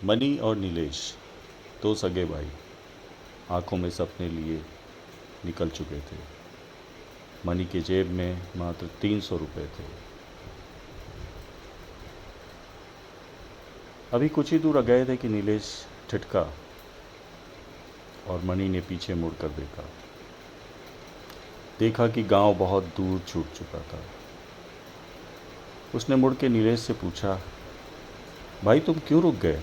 Money और नीलेश, दो सगे भाई, आंखों में सपने लिए निकल चुके थे। मनी की जेब में मात्र 300 रुपये थे। अभी कुछ ही दूर गए थे कि नीलेश ठिठका और मनी ने पीछे मुड़कर देखा कि गांव बहुत दूर छूट चुका था। उसने मुड़ के नीलेश से पूछा, भाई तुम क्यों रुक गए,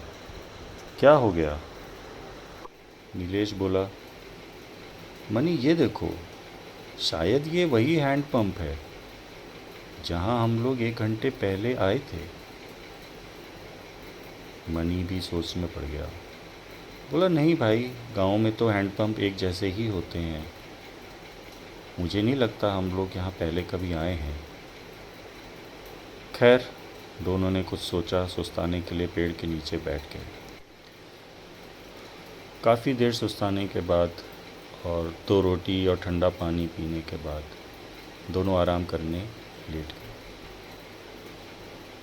क्या हो गया? नीलेश बोला, मनी ये देखो, शायद ये वही हैंडपंप है जहां हम लोग 1 घंटे पहले आए थे। मनी भी सोच में पड़ गया। बोला, नहीं भाई, गांव में तो हैंडपंप एक जैसे ही होते हैं। मुझे नहीं लगता हम लोग यहाँ पहले कभी आए हैं। खैर, दोनों ने कुछ सोचा सुस्ताने के लिए पेड़ के नीचे बैठ गए। काफ़ी देर सुस्ताने के बाद और 2 रोटी और ठंडा पानी पीने के बाद दोनों आराम करने लेट गए।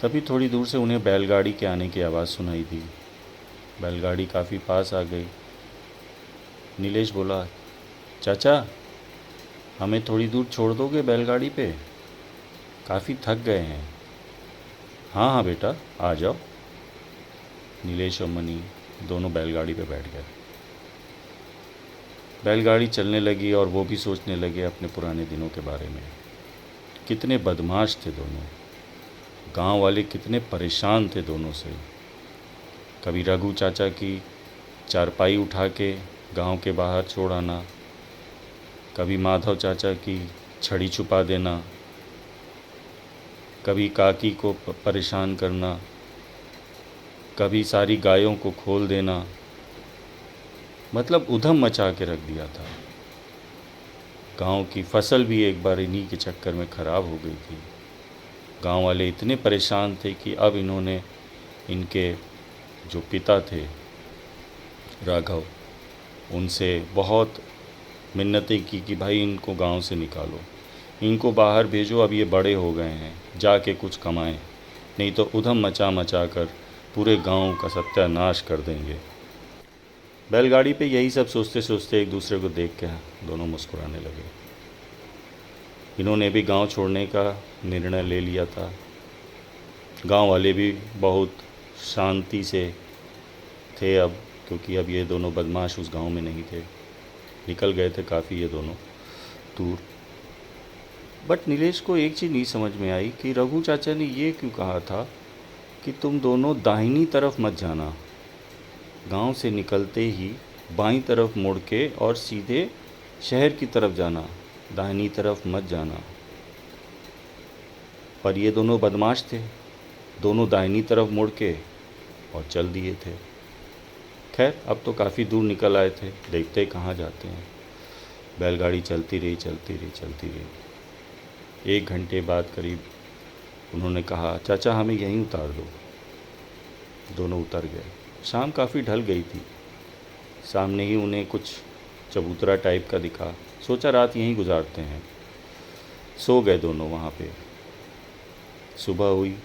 तभी थोड़ी दूर से उन्हें बैलगाड़ी के आने की आवाज़ सुनाई दी। बैलगाड़ी काफ़ी पास आ गई। नीलेश बोला, चाचा, हमें थोड़ी दूर छोड़ दोगे बैलगाड़ी पे? काफ़ी थक गए हैं। हाँ हाँ बेटा, आ जाओ। नीलेश और मनी दोनों बैलगाड़ी पे बैठ गए। बैलगाड़ी चलने लगी और वो भी सोचने लगे अपने पुराने दिनों के बारे में। कितने बदमाश थे दोनों। गांव वाले कितने परेशान थे दोनों से। कभी रघु चाचा की चारपाई उठा के गांव के बाहर छोड़ आना, कभी माधव चाचा की छड़ी छुपा देना, कभी काकी को परेशान करना, कभी सारी गायों को खोल देना। मतलब उधम मचा के रख दिया था। गांव की फसल भी एक बार इन्हीं के चक्कर में ख़राब हो गई थी। गांव वाले इतने परेशान थे कि अब इन्होंने इनके जो पिता थे राघव, उनसे बहुत मिन्नतें की कि भाई इनको गांव से निकालो, इनको बाहर भेजो, अब ये बड़े हो गए हैं, जाके कुछ कमाएं, नहीं तो उधम मचा मचा कर पूरे गांव का सत्यानाश कर देंगे। बैलगाड़ी पे यही सब सोचते सोचते एक दूसरे को देख के दोनों मुस्कुराने लगे। इन्होंने भी गांव छोड़ने का निर्णय ले लिया था। गांव वाले भी बहुत शांति से थे अब, क्योंकि अब ये दोनों बदमाश उस गांव में नहीं थे। निकल गए थे काफ़ी ये दोनों दूर। बट नीलेश को एक चीज़ नहीं समझ में आई कि रघु चाचा ने ये क्यों कहा था कि तुम दोनों दाहिनी तरफ मत जाना, गांव से निकलते ही बाईं तरफ मुड़ के और सीधे शहर की तरफ जाना, दाहिनी तरफ मत जाना। पर ये दोनों बदमाश थे, दोनों दाहिनी तरफ मुड़ के और चल दिए थे। खैर, अब तो काफ़ी दूर निकल आए थे, देखते कहाँ जाते हैं। बैलगाड़ी चलती रही चलती रही चलती रही। 1 घंटे बाद करीब उन्होंने कहा, चाचा हमें यहीं उतार दो। दोनों उतर गए। शाम काफ़ी ढल गई थी। सामने ही उन्हें कुछ चबूतरा टाइप का दिखा। सोचा रात यहीं गुजारते हैं। सो गए दोनों वहाँ पे। सुबह हुई,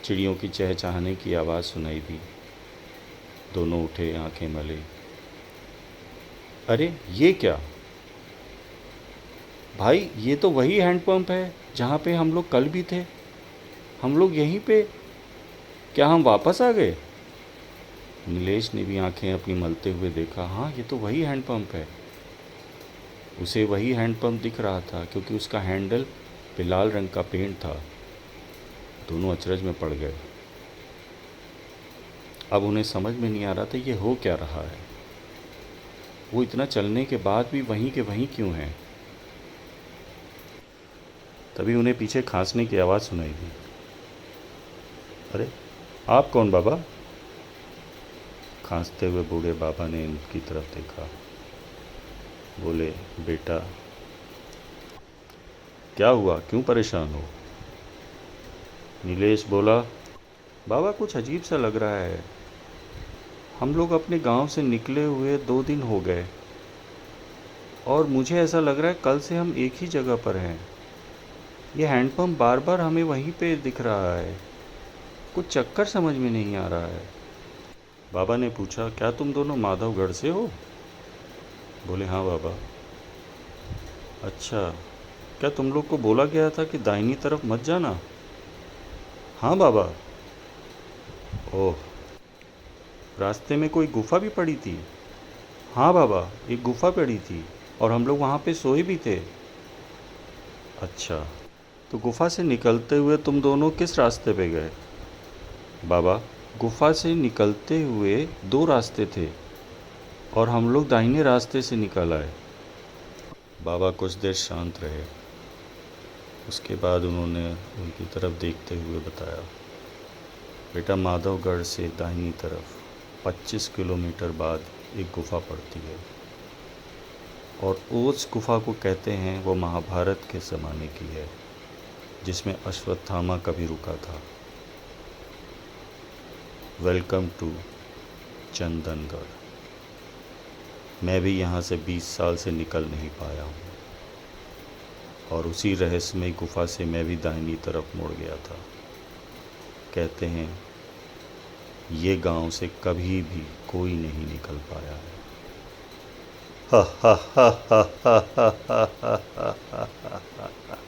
चिड़ियों की चहचहाने की आवाज़ सुनाई दी। दोनों उठे, आंखें मले। अरे ये क्या भाई, ये तो वही हैंडपंप है जहाँ पे हम लोग कल भी थे। हम लोग यहीं पे, क्या हम वापस आ गए? नीलेश ने भी आंखें अपनी मलते हुए देखा। हाँ, ये तो वही हैंडपंप है। उसे वही हैंडपंप दिख रहा था क्योंकि उसका हैंडल पे लाल रंग का पेंट था। दोनों अचरज में पड़ गए। अब उन्हें समझ में नहीं आ रहा था ये हो क्या रहा है। वो इतना चलने के बाद भी वहीं के वहीं क्यों हैं? तभी उन्हें पीछे खांसने की आवाज़ सुनाई दी। अरे आप कौन बाबा? खांसते हुए बूढ़े बाबा ने इनकी तरफ देखा। बोले, बेटा क्या हुआ, क्यों परेशान हो? नीलेश बोला, बाबा कुछ अजीब सा लग रहा है। हम लोग अपने गांव से निकले हुए 2 दिन हो गए और मुझे ऐसा लग रहा है कल से हम एक ही जगह पर हैं। ये हैंडपंप बार बार हमें वहीं पे दिख रहा है। कुछ चक्कर समझ में नहीं आ रहा है। बाबा ने पूछा, क्या तुम दोनों माधवगढ़ से हो? बोले, हाँ बाबा। अच्छा, क्या तुम लोग को बोला गया था कि दाहिनी तरफ मत जाना? हाँ बाबा। ओह, रास्ते में कोई गुफा भी पड़ी थी? हाँ बाबा, एक गुफा पड़ी थी और हम लोग वहाँ पे सोए भी थे। अच्छा, तो गुफा से निकलते हुए तुम दोनों किस रास्ते पे गए? बाबा, गुफा से निकलते हुए दो रास्ते थे और हम लोग दाहिने रास्ते से निकल आए। बाबा कुछ देर शांत रहे। उसके बाद उन्होंने उनकी तरफ देखते हुए बताया, बेटा, माधवगढ़ से दाहिनी तरफ 25 किलोमीटर बाद एक गुफा पड़ती है और उस गुफा को कहते हैं वो महाभारत के ज़माने की है, जिसमें अश्वत्थामा कभी रुका था। Welcome to Chandangarh. मैं भी यहाँ से 20 साल से निकल नहीं पाया हूँ और उसी रहस्यमय गुफा से मैं भी दाहिनी तरफ मुड़ गया था। कहते हैं ये गांव से कभी भी कोई नहीं निकल पाया है। हा हा हा हा हा हा हा हा हा।